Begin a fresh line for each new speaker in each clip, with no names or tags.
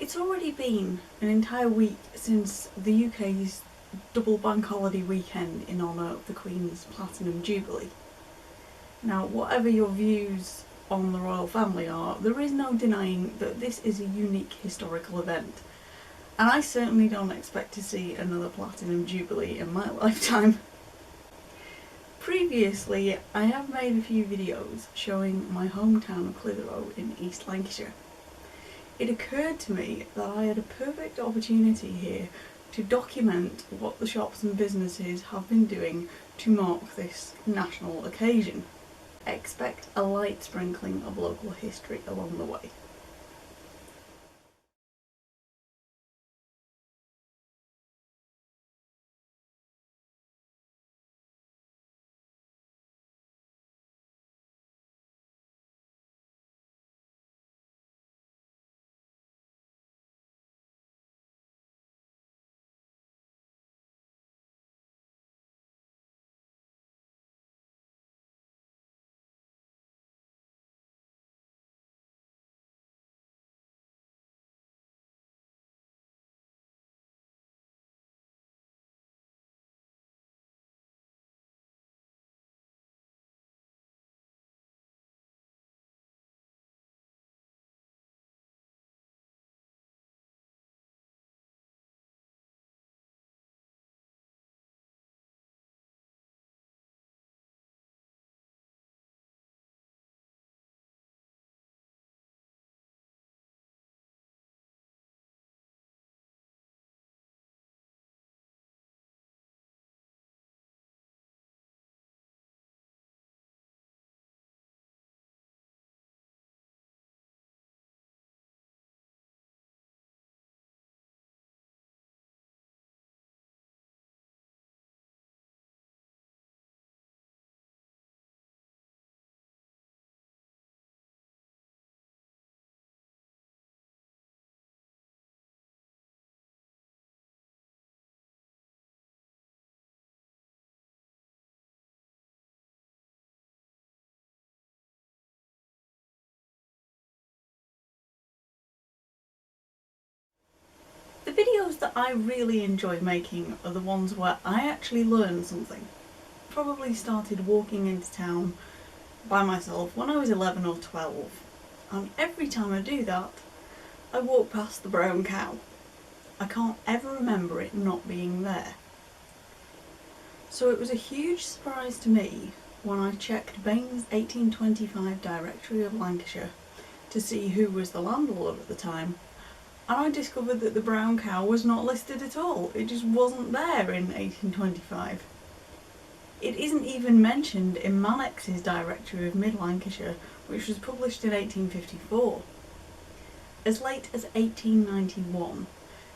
It's already been an entire week since the UK's double bank holiday weekend in honour of the Queen's Platinum Jubilee. Now, whatever your views on the royal family are, there is no denying that this is a unique historical event, and I certainly don't expect to see another Platinum Jubilee in my lifetime. Previously, I have made a few videos showing my hometown of Clitheroe in East Lancashire. It occurred to me that I had a perfect opportunity here to document what the shops and businesses have been doing to mark this national occasion. Expect a light sprinkling of local history along the way. The videos that I really enjoy making are the ones where I actually learn something. Probably started walking into town by myself when I was 11 or 12, and every time I do that, I walk past the brown cow. I can't ever remember it not being there. So it was a huge surprise to me when I checked Bain's 1825 Directory of Lancashire to see who was the landlord at the time, and I discovered that the brown cow was not listed at all. It just wasn't there in 1825. It isn't even mentioned in Mannex's Directory of Mid Lancashire, which was published in 1854. As late as 1891,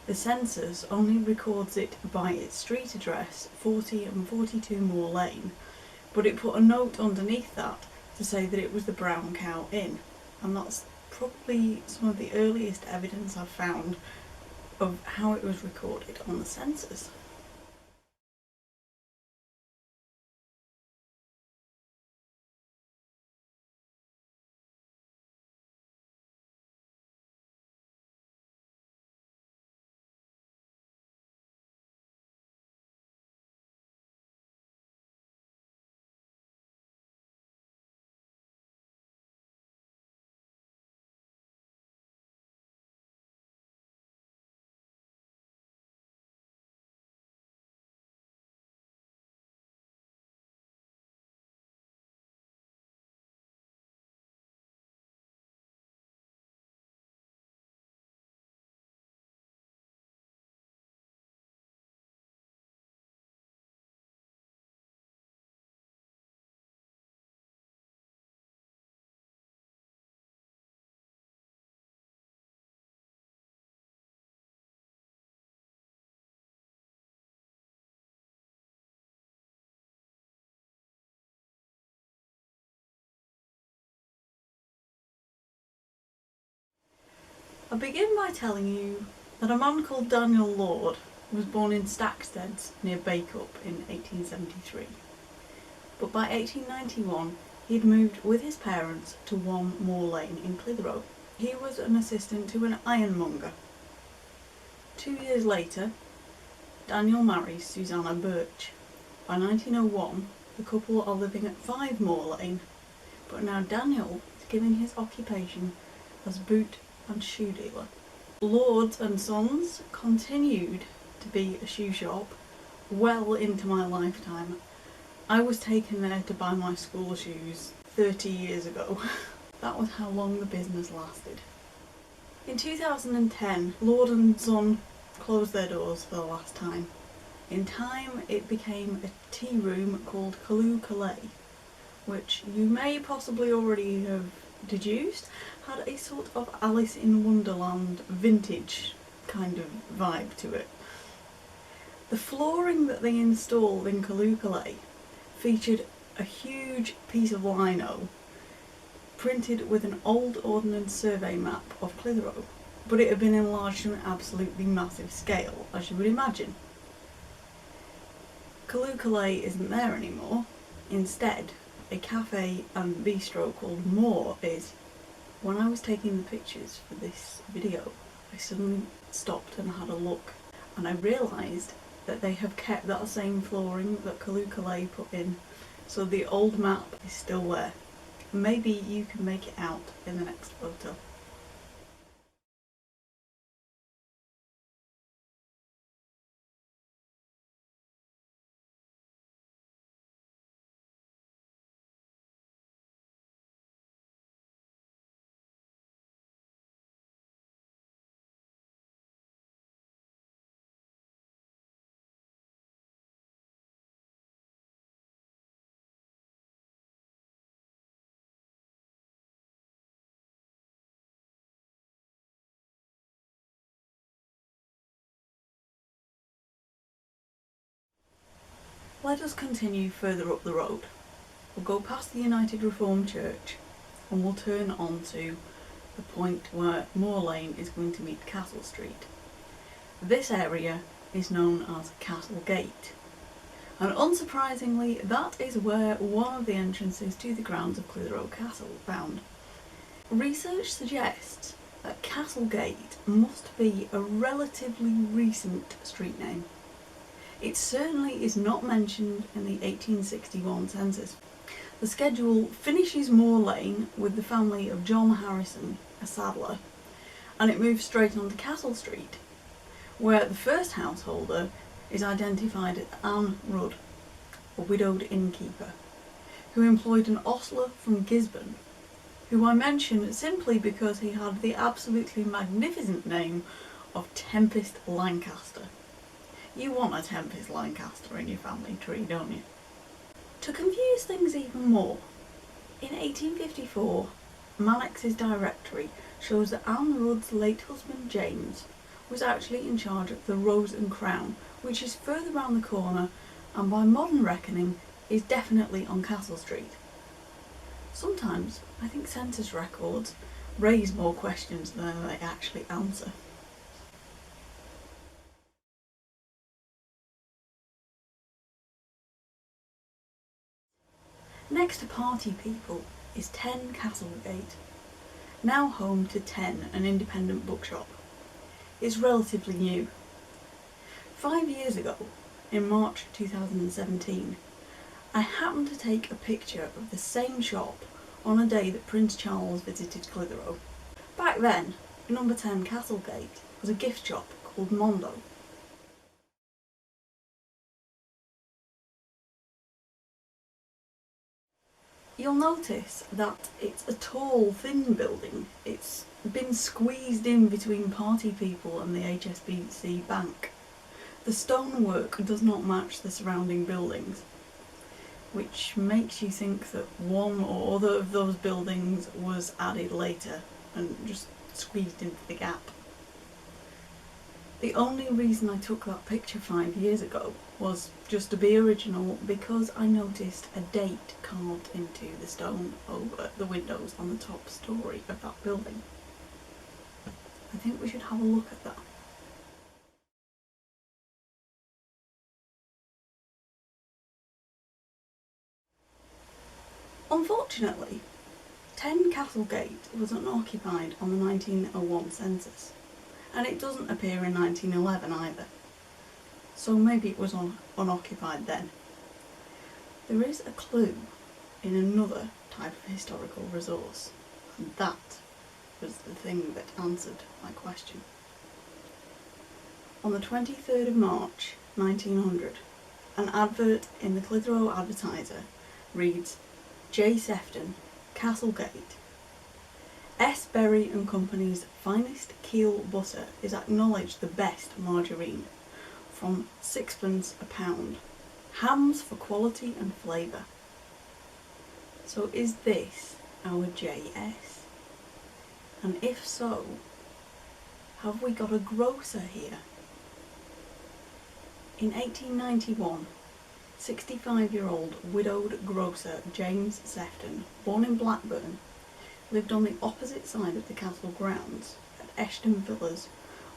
the census only records it by its street address, 40 and 42 Moor Lane, but it put a note underneath that to say that it was the Brown Cow Inn, and that's probably some of the earliest evidence I've found of how it was recorded on the census. I begin by telling you that a man called Daniel Lord was born in Stacksteads near Bacup in 1873. But by 1891 he had moved with his parents to 1 Moor Lane in Clitheroe. He was an assistant to an ironmonger. 2 years later, Daniel marries Susanna Birch. By 1901, the couple are living at 5 Moor Lane, but now Daniel is giving his occupation as boot and shoe dealer. Lords and Sons continued to be a shoe shop well into my lifetime. I was taken there to buy my school shoes 30 years ago. That was how long the business lasted. In 2010, Lord and Son closed their doors for the last time. In time, it became a tea room called Clitheroe, which you may possibly already have deduced had a sort of Alice in Wonderland vintage kind of vibe to it. The flooring that they installed in Clitheroe featured a huge piece of lino printed with an old Ordnance Survey map of Clitheroe, but it had been enlarged to an absolutely massive scale, as you would imagine. Clitheroe isn't there anymore. Instead, a cafe and bistro called Moor is. When I was taking the pictures for this video, I suddenly stopped and had a look, and I realised that they have kept that same flooring that Clitheroe put in, so the old map is still there. Maybe you can make it out in the next photo. Let us continue further up the road. We'll go past the United Reformed Church and we'll turn on to the point where Moor Lane is going to meet Castle Street. This area is known as Castle Gate, and unsurprisingly that is where one of the entrances to the grounds of Clitheroe Castle found. Research suggests that Castle Gate must be a relatively recent street name. It certainly is not mentioned in the 1861 census. The schedule finishes Moor Lane with the family of John Harrison, a saddler, and it moves straight on to Castle Street, where the first householder is identified as Anne Rudd, a widowed innkeeper, who employed an ostler from Gisborne, who I mention simply because he had the absolutely magnificent name of Tempest Lancaster. You want a Tempest Lancaster in your family tree, don't you? To confuse things even more, in 1854, Mannex's directory shows that Anne Rudd's late husband James was actually in charge of the Rose and Crown, which is further round the corner and by modern reckoning is definitely on Castle Street. Sometimes I think census records raise more questions than they actually answer. Next to party people is 10 Castlegate, now home to 10, an independent bookshop. It's relatively new. 5 years ago, in March 2017, I happened to take a picture of the same shop on a day that Prince Charles visited Clitheroe. Back then, number 10 Castlegate was a gift shop called Mondo. You'll notice that it's a tall, thin building. It's been squeezed in between party people and the HSBC Bank. The stonework does not match the surrounding buildings, which makes you think that one or other of those buildings was added later and just squeezed into the gap. The only reason I took that picture 5 years ago was just to be original, because I noticed a date carved into the stone over the windows on the top story of that building. I think we should have a look at that. Unfortunately, 10 Castlegate was unoccupied on the 1901 census, and it doesn't appear in 1911 either. So maybe it was unoccupied then. There is a clue in another type of historical resource, and that was the thing that answered my question. On the 23rd of March 1900, an advert in the Clitheroe Advertiser reads, J. Sefton, Castlegate. S. Berry and Company's finest Keel butter is acknowledged the best margarine, from 6d a pound. Hams for quality and flavour. So is this our JS? And if so, have we got a grocer here? In 1891, 65-year-old widowed grocer James Sefton, born in Blackburn, lived on the opposite side of the castle grounds at Eshton Villas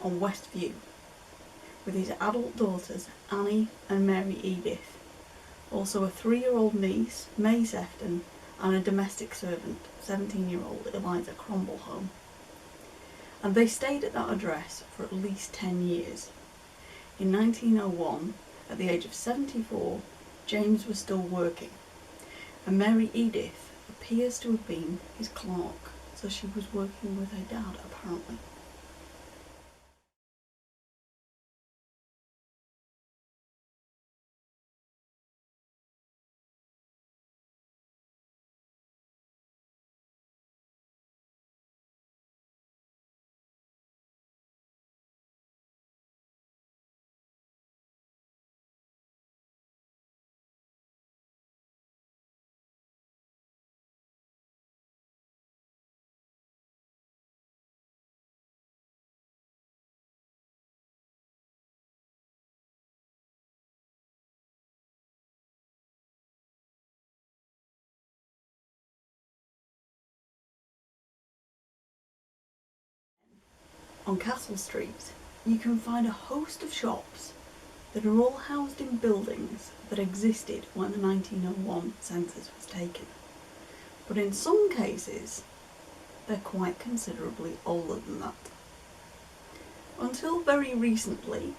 on West View, with his adult daughters Annie and Mary Edith, also a 3-year-old niece, May Sefton, and a domestic servant, 17-year-old Eliza Cromwellholme. And they stayed at that address for at least 10 years. In 1901, at the age of 74, James was still working, and Mary Edith appears to have been his clerk, so she was working with her dad apparently. On Castle Street, you can find a host of shops that are all housed in buildings that existed when the 1901 census was taken. But in some cases, they're quite considerably older than that. Until very recently,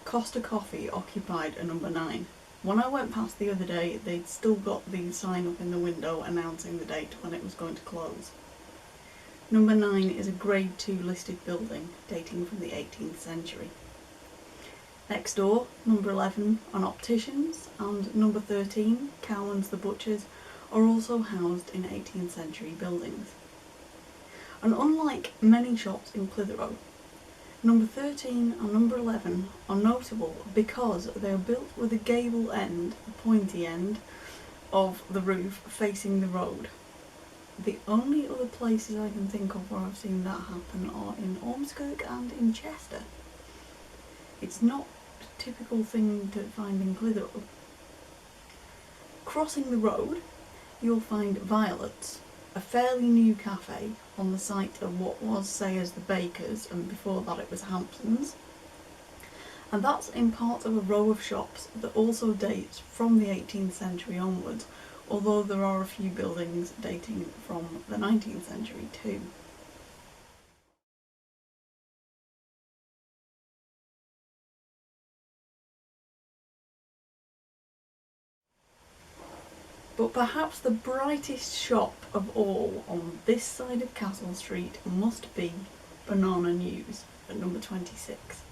Costa Coffee occupied a number 9. When I went past the other day, they'd still got the sign up in the window announcing the date when it was going to close. Number 9 is a Grade 2 listed building dating from the 18th century. Next door, number 11, an opticians, and number 13, Cowan's the butchers, are also housed in 18th century buildings. And unlike many shops in Clitheroe, number 13 and number 11 are notable because they are built with a gable end, the pointy end, of the roof facing the road. The only other places I can think of where I've seen that happen are in Ormskirk and in Chester. It's not a typical thing to find in Clitheroe. Crossing the road, you'll find Violet's, a fairly new cafe on the site of what was Sayers the Bakers, and before that it was Hampton's. And that's in part of a row of shops that also dates from the 18th century onwards, although there are a few buildings dating from the 19th century too. But perhaps the brightest shop of all on this side of Castle Street must be Banana News at number 26.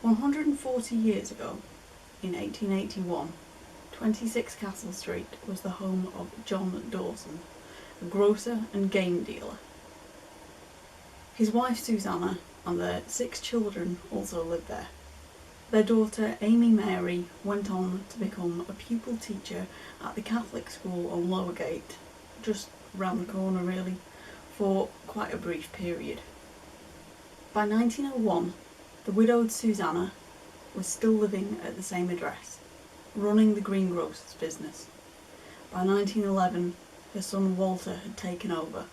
"140 years ago, in 1881, 26 Castle Street was the home of John Dawson, a grocer and game dealer. His wife Susanna and their 6 children also lived there. Their daughter Amy Mary went on to become a pupil teacher at the Catholic school on Lowergate, just round the corner really, for quite a brief period. By 1901, the widowed Susanna was still living at the same address, running the greengrocer's business. By 1911, her son Walter had taken over,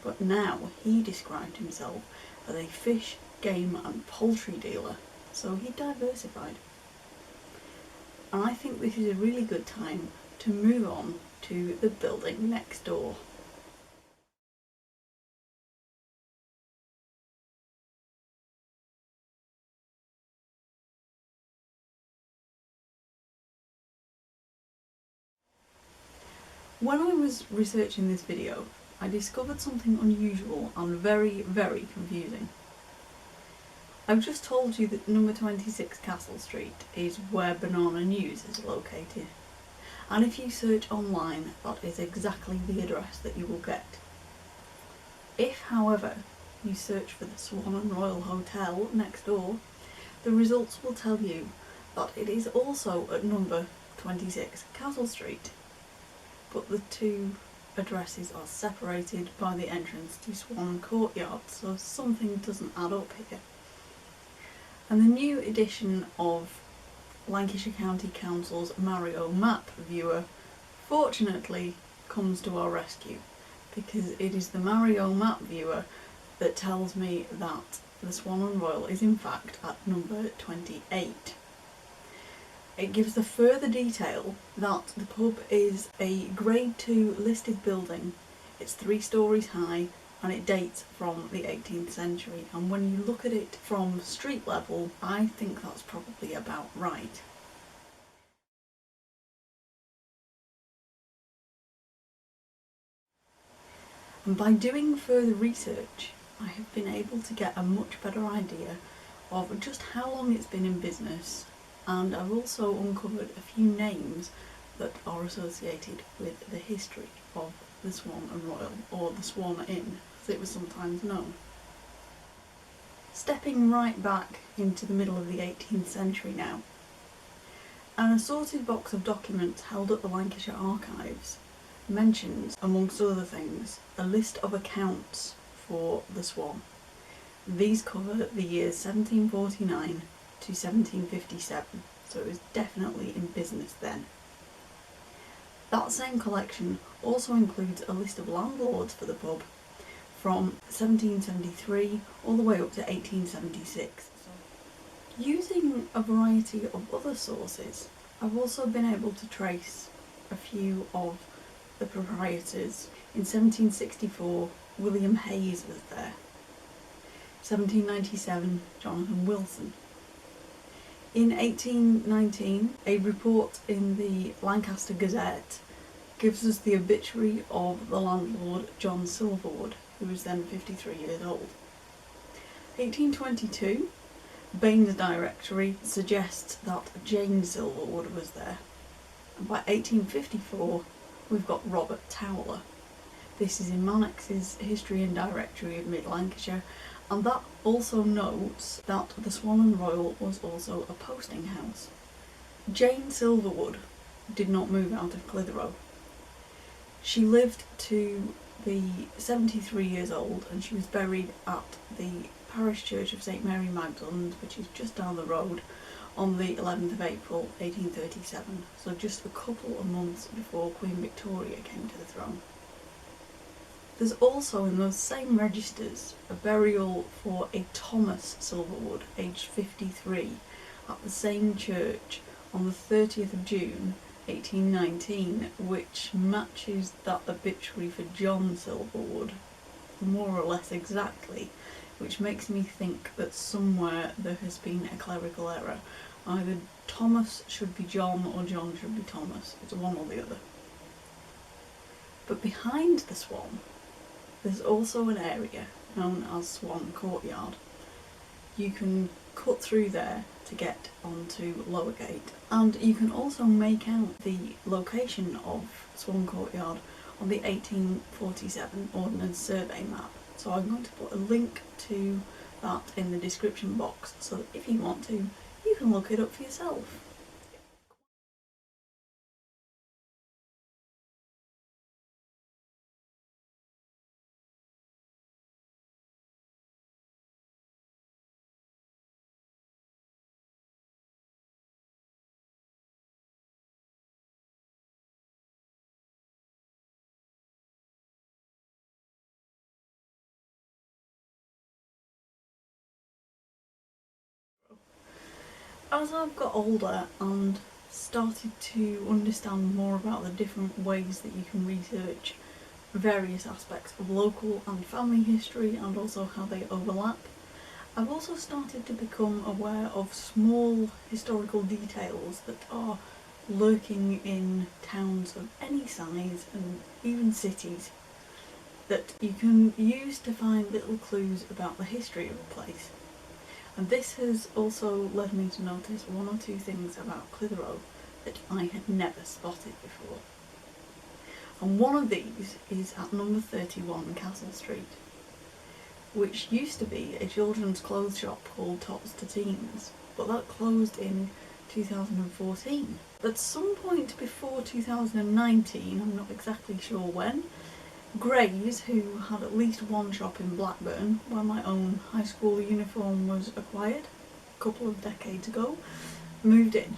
but now he described himself as a fish, game and poultry dealer, so he diversified. and I think this is a really good time to move on to the building next door. When I was researching this video, I discovered something unusual and very, very confusing. I've just told you that number 26 Castle Street is where Banana News is located, and if you search online, that is exactly the address that you will get. If, however, you search for the Swan and Royal Hotel next door, the results will tell you that it is also at number 26 Castle Street, but the two addresses are separated by the entrance to Swan Courtyard, so something doesn't add up here. And the new edition of Lancashire County Council's Mario Map Viewer fortunately comes to our rescue, because it is the Mario Map Viewer that tells me that the Swan and Royal is in fact at number 28. It gives the further detail that the pub is a Grade 2 listed building, it's 3 stories high, and it dates from the 18th century, and when you look at it from street level, I think that's probably about right. And by doing further research, I have been able to get a much better idea of just how long it's been in business, and I've also uncovered a few names that are associated with the history of the Swan and Royal, or the Swan Inn, as it was sometimes known. Stepping right back into the middle of the 18th century now, an assorted box of documents held at the Lancashire Archives mentions, amongst other things, a list of accounts for the Swan. These cover the years 1749 to 1757, so it was definitely in business then. That same collection also includes a list of landlords for the pub from 1773 all the way up to 1876. Using a variety of other sources, I've also been able to trace a few of the proprietors. In 1764, William Hayes was there. 1797, Jonathan Wilson. In 1819, a report in the Lancaster Gazette gives us the obituary of the landlord John Silverwood, who was then 53 years old. 1822, Bain's Directory suggests that Jane Silverwood was there. And by 1854, we've got Robert Towler. This is in Mannex's History and Directory of Mid-Lancashire, and that also notes that the Swan and Royal was also a posting house. Jane Silverwood did not move out of Clitheroe. She lived to be 73 years old, and she was buried at the parish church of St Mary Magdalene, which is just down the road, on the 11th of April 1837, so just a couple of months before Queen Victoria came to the throne. There's also in those same registers a burial for a Thomas Silverwood, aged 53, at the same church on the 30th of June 1819, which matches that obituary for John Silverwood more or less exactly, which makes me think that somewhere there has been a clerical error. Either Thomas should be John or John should be Thomas. It's one or the other. But behind the Swan, there's also an area known as Swan Courtyard. You can cut through there to get onto Lower Gate, and you can also make out the location of Swan Courtyard on the 1847 Ordnance Survey map. So I'm going to put a link to that in the description box, so that if you want to, you can look it up for yourself. As I've got older and started to understand more about the different ways that you can research various aspects of local and family history and also how they overlap, I've also started to become aware of small historical details that are lurking in towns of any size and even cities that you can use to find little clues about the history of a place. And this has also led me to notice one or two things about Clitheroe that I had never spotted before. And one of these is at number 31 Castle Street, which used to be a children's clothes shop called Tots to Teens, but that closed in 2014. At some point before 2019, I'm not exactly sure when, Grays, who had at least one shop in Blackburn, where my own high school uniform was acquired a couple of decades ago, moved in.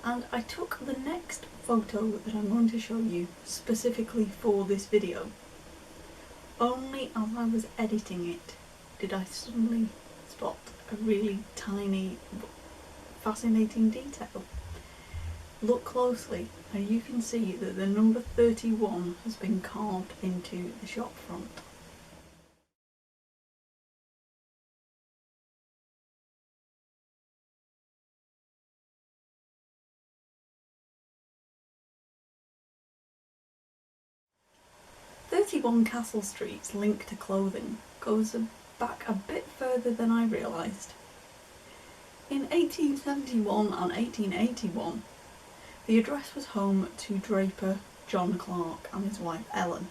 And I took the next photo that I'm going to show you specifically for this video. Only as I was editing it did I suddenly spot a really tiny but fascinating detail. Look closely and you can see that the number 31 has been carved into the shop front. Castle Street's link to clothing goes back a bit further than I realised. In 1871 and 1881, the address was home to draper John Clark and his wife Ellen.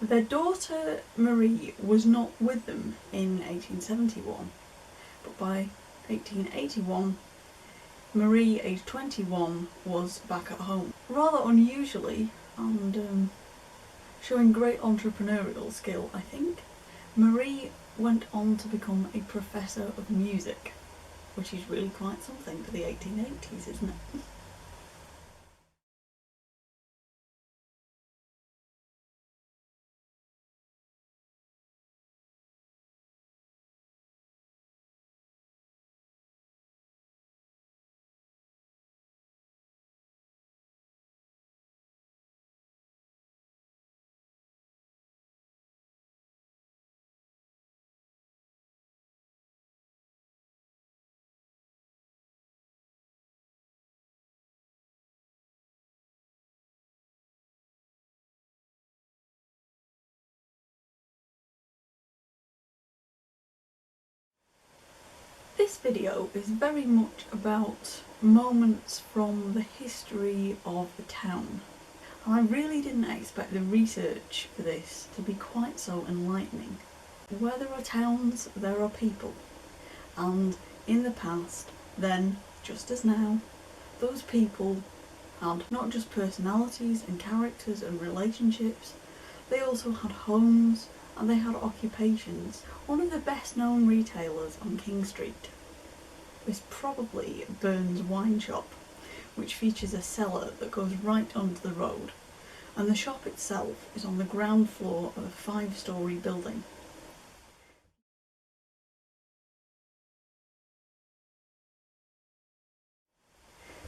Their daughter Marie was not with them in 1871, but by 1881, Marie, aged 21, was back at home. Rather unusually, and showing great entrepreneurial skill, I think, Marie went on to become a professor of music, which is really quite something for the 1880s, isn't it? This video is very much about moments from the history of the town. And I really didn't expect the research for this to be quite so enlightening. Where there are towns, there are people. And in the past, then, just as now, those people had not just personalities and characters and relationships, they also had homes and they had occupations. One of the best known retailers on King Street is probably Burns Wine Shop, which features a cellar that goes right onto the road, and the shop itself is on the ground floor of a 5-storey building.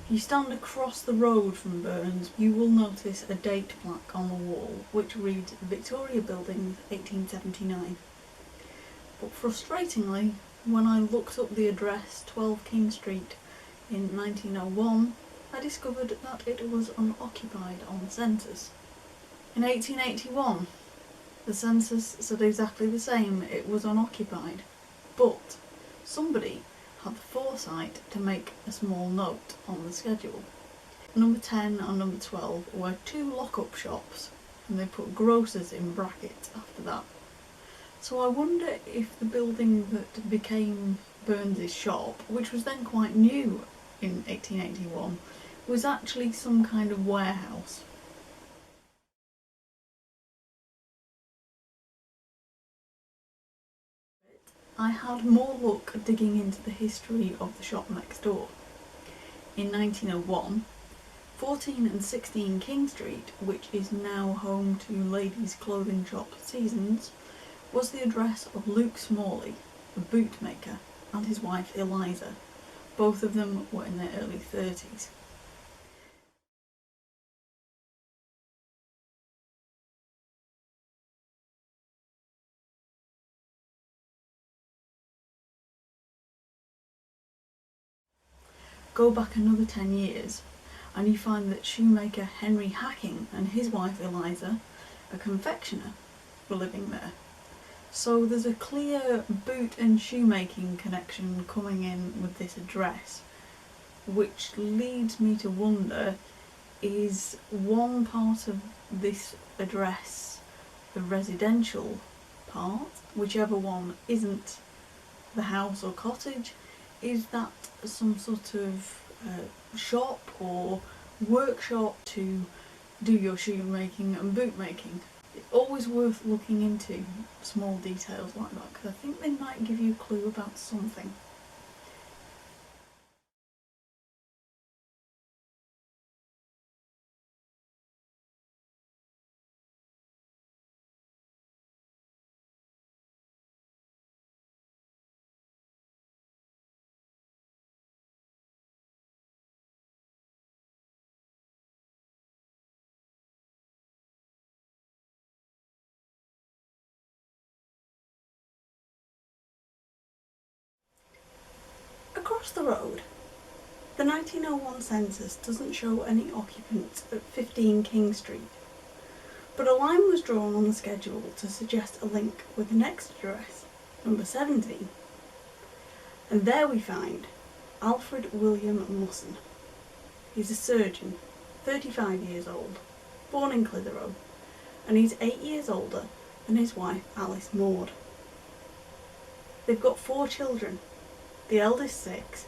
If you stand across the road from Burns, you will notice a date plaque on the wall which reads Victoria Buildings 1879. But frustratingly, when I looked up the address 12 King Street in 1901, I discovered that it was unoccupied on the census. In 1881, the census said exactly the same, it was unoccupied. But somebody had the foresight to make a small note on the schedule. Number 10 and number 12 were 2 lock-up shops, and they put grocers in brackets after that. So I wonder if the building that became Burns' shop, which was then quite new in 1881, was actually some kind of warehouse. I had more luck digging into the history of the shop next door. In 1901, 14 and 16 King Street, which is now home to ladies' clothing shop Seasons, was the address of Luke Smalley, a bootmaker, and his wife Eliza. Both of them were in their early 30s. go back another 10 years and you find that shoemaker Henry Hacking and his wife Eliza, a confectioner, were living there. So there's a clear boot and shoemaking connection coming in with this address, which leads me to wonder, is one part of this address the residential part, whichever one isn't the house or cottage? Is that some sort of shop or workshop to do your shoemaking and boot making? It's always worth looking into small details like that, because I think they might give you a clue about something. Across the road, the 1901 census doesn't show any occupants at 15 King Street, but a line was drawn on the schedule to suggest a link with the next address, number 17. And there we find Alfred William Musson. He's a surgeon, 35 years old, born in Clitheroe, and he's 8 years older than his wife Alice Maud. They've got 4 children, the eldest 6,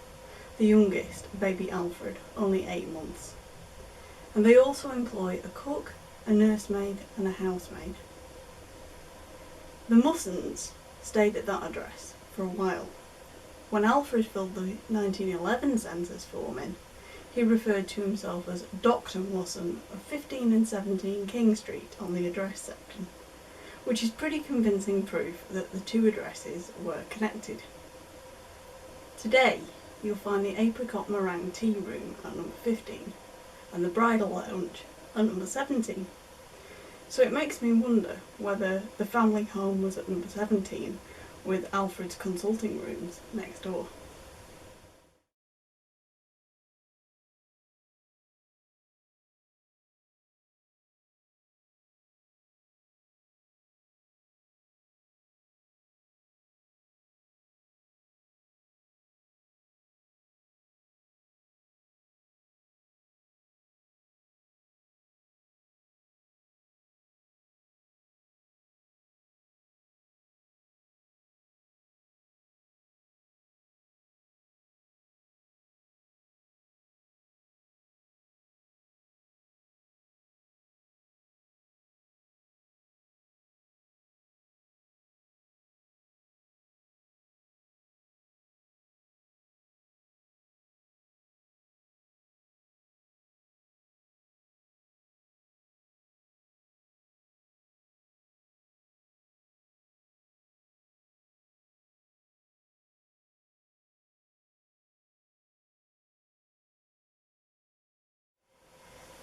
the youngest, baby Alfred, only 8 months. And they also employ a cook, a nursemaid and a housemaid. The Mussons stayed at that address for a while. When Alfred filled the 1911 census form in, he referred to himself as Dr. Musson of 15 and 17 King Street on the address section, which is pretty convincing proof that the 2 addresses were connected. Today, you'll find the Apricot Meringue Tea Room at number 15 and the Bridal Lounge at number 17. So it makes me wonder whether the family home was at number 17 with Alfred's consulting rooms next door.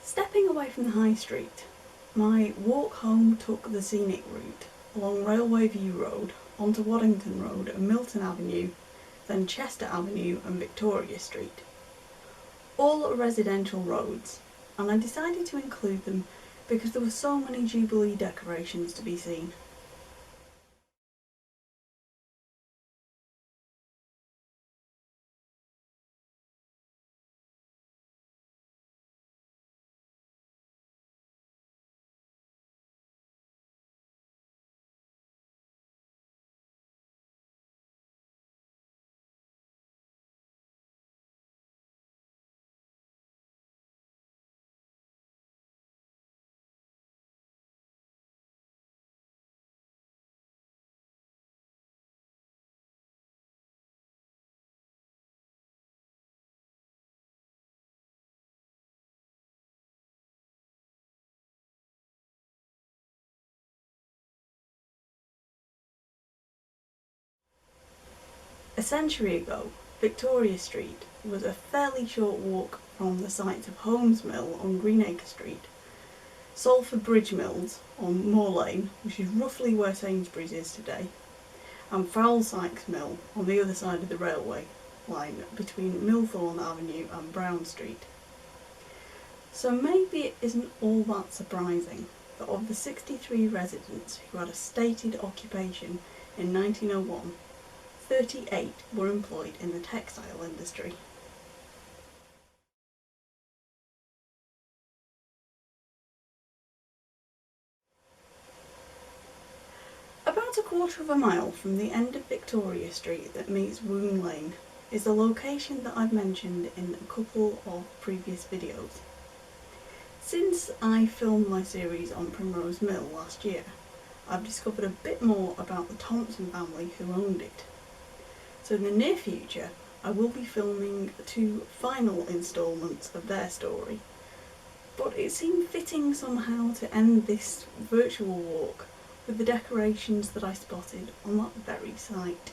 Stepping away from the high street, my walk home took the scenic route along Railway View Road onto Waddington Road and Milton Avenue, then Chester Avenue and Victoria Street. All are residential roads, and I decided to include them because there were so many Jubilee decorations to be seen. A century ago, Victoria Street was a fairly short walk from the site of Holmes Mill on Greenacre Street, Salford Bridge Mills on Moor Lane, which is roughly where Sainsbury's is today, and Fowl Sykes Mill on the other side of the railway, line between Millthorne Avenue and Brown Street. So maybe it isn't all that surprising that of the 63 residents who had a stated occupation in 1901, 38 were employed in the textile industry. About a quarter of a mile from the end of Victoria Street that meets Moor Lane is the location that I've mentioned in a couple of previous videos. Since I filmed my series on Primrose Mill last year, I've discovered a bit more about the Thompson family who owned it. So in the near future, I will be filming 2 final instalments of their story, but it seemed fitting somehow to end this virtual walk with the decorations that I spotted on that very site.